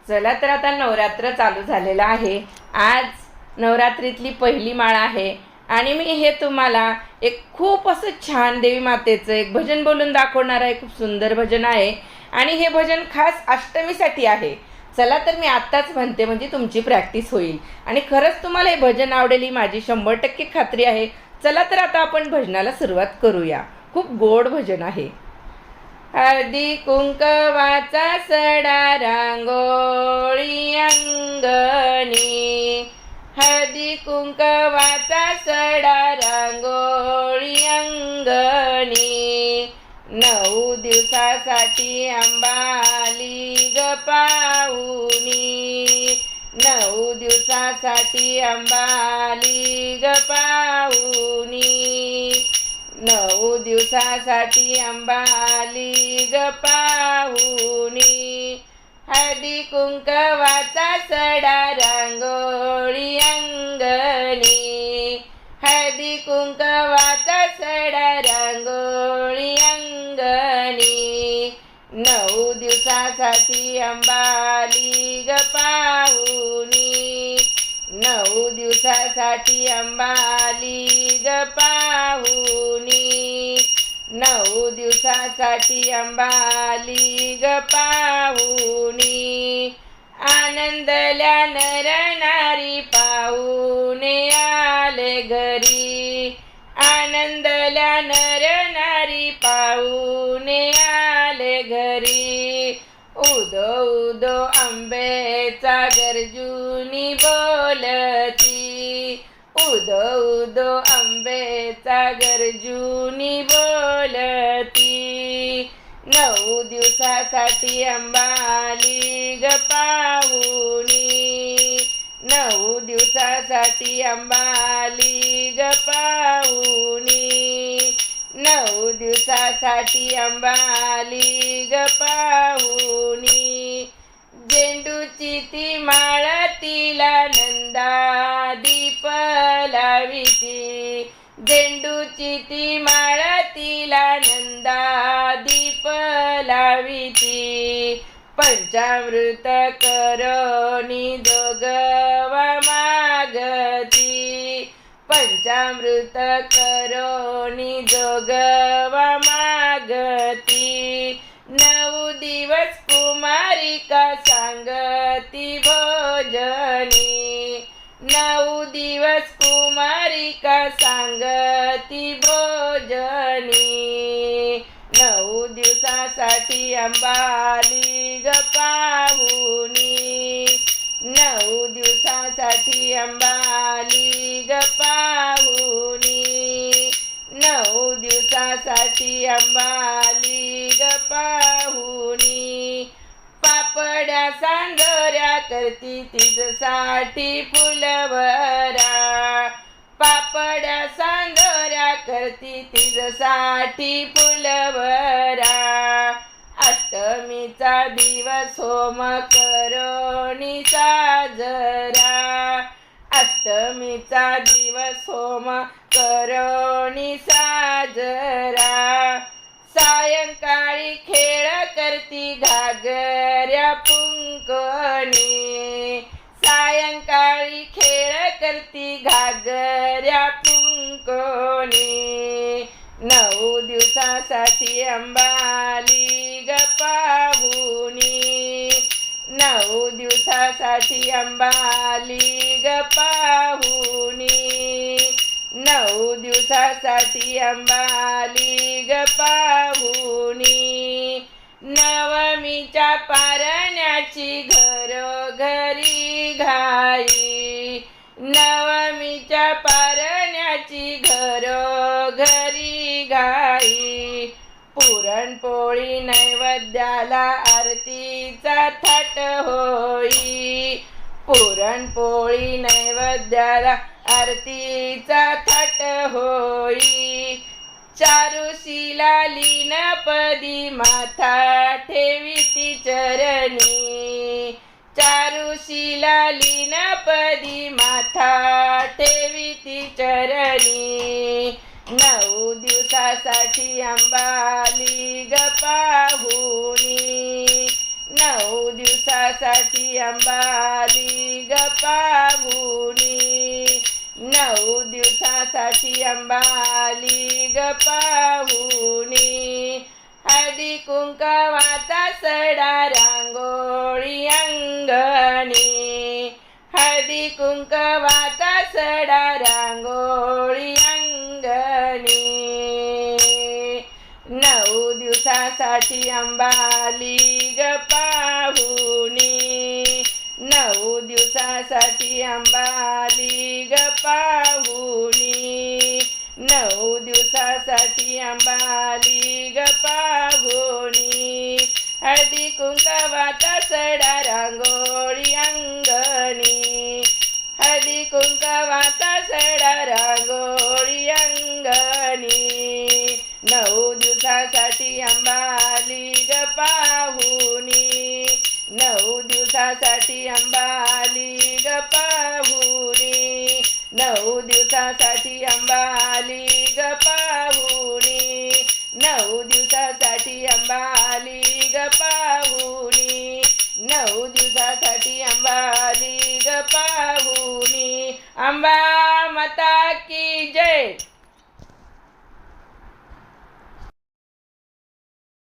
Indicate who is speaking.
Speaker 1: चला तर आता नवरात्र चालू झालेलं आहे। आज नवरात्रीतली पहिली माळ आहे आणि मी हे तुम्हाला एक खूप असं छान देवी मातेचं एक भजन बोलून दाखवणार आहे। खूप सुंदर भजन आहे आणि हे भजन खास अष्टमीसाठी आहे। चला तर मी आत्ताच म्हणते म्हणजे तुमची प्रॅक्टिस होईल आणि खरंच तुम्हाला हे भजन आवडेल ही माझी 100% खात्री आहे। चला तर आता आपण भजनाला सुरुवात करूया। खूप गोड भजन आहे। हळदी कुंकवाचा सडा रांगोळी अंगणी, हळदी कुंकवाचा सडा रांगोळी अंगणी, 9 दिवसासाठी अंबाली ग पाहुणी, 9 दिवसासाठी अंबाली ग पाहुणी, 9 दिवसासाठी अंबाली ग पाहुणी, हळदी कुंकवाचा सडा रांगोळी अंगणी, हळदी कुंकवाचा सडा रांगोळी अंगणी, 9 दिवसासाठी अंबाली ग पाहुणी, 9 दिवसासाठी अंबाली ग पाहुणी, 9 दिवसासाठी अंबाली ग पाहुणी, आनंदल्या नर नारी पाहुणे आले घरी, आनंदल्या नर नारी पाहुणे आले घरी, उदो उदो आंबेचा गर्जुनी बोलती, उदो उदो आंबेचा गर्जुनी बोलती, 9 दिवसासाठी अंबाली ग पाहुणी, 9 दिवसासाठी अंबाली ग पाहुणी, 9 दिवसासाठी अंबाली ग पाहुणी, झेंडूची ती माळ तिला नंदा दीप लाविती, झेंडूची ती माळ तिला नंदा दीप लाविती, पंचामृत करोनी जोगवा मागती, पंचामृत करोनी जोगवा मागती, 9 दिवस कुमारिका सांगती भोजनी, 9 दिवस कुमारिका सांगती भोजनी, 9 दिवसासाठी अंबाली ग पाहुणी, 9 दिवसासाठी अंबाली ग पाहुणी, 9 दिवसासाठी अंबाली ग पाहुणी, पापड्या सांगोऱ्या करती तिजसाठी फुलवरा, पापड्या सांगोऱ्या करती तिजसाठी फुलवरा, अष्टमीचा दिवस होम करोनी साजरा, अष्टमीचा दिवस होम करोनी साजरा, सायंकाळी खेळ करती घागऱ्या पुंकणी, सायंकाळी खेळ करती घागऱ्या पुंकणी, 9 दिवसासाठी अंबाली ग पाहुणी, 9 दिवसासाठी अंबाली ग पाहुणी, 9 दिवसासाठी अंबाली ग पाहुणी, नवमीच्या पारण्याची घरोघरी घाई, नवमीच्या पारण्याची घरोघरी घाई, पुरणपोळी नैवेद्याला आरतीचा थाट होई, पुरणपोळी नैवेद्याला आरतीचा थाट होई, चारुशीला लीनपदी माथा ठेविती चरणी, चारुशीला लीनपदी माथा ठेविती चरणी, 9 दिवसासाठी अंबाली ग पाहुणी, 9 दिवसासाठी अंबाली ग पाहुणी, 9 दिवसासाठी अंबाली ग पाहुणी. हळदी कुंकवाचा सडा रांगोळी अंगणी, हळदी कुंकवाचा सडा रांगोळी अंगणी. 9 दिवसासाठी अंबाली ग पाहुणी, 9 दिवसासाठी अंबाली ग पाहुणी, 9 दिवसासाठी अंबाली ग पाहुणी. हळदी कुंकवाचा सडा रांगोळी अंगणी, हळदी कुंकवाचा सडा रांगोळी अंगणी. 9 दिवसासाठी अंबाली ग पाहुणी, 9 दिवसासाठी अंबाली ग पाहुणी, 9 दिवसासाठी अंबाली ग पाहुणी, 9 दिवसासाठी अंबाली ग पाहुणी, 9 दिवसासाठी अंबाली ग पाहुणी. अंबा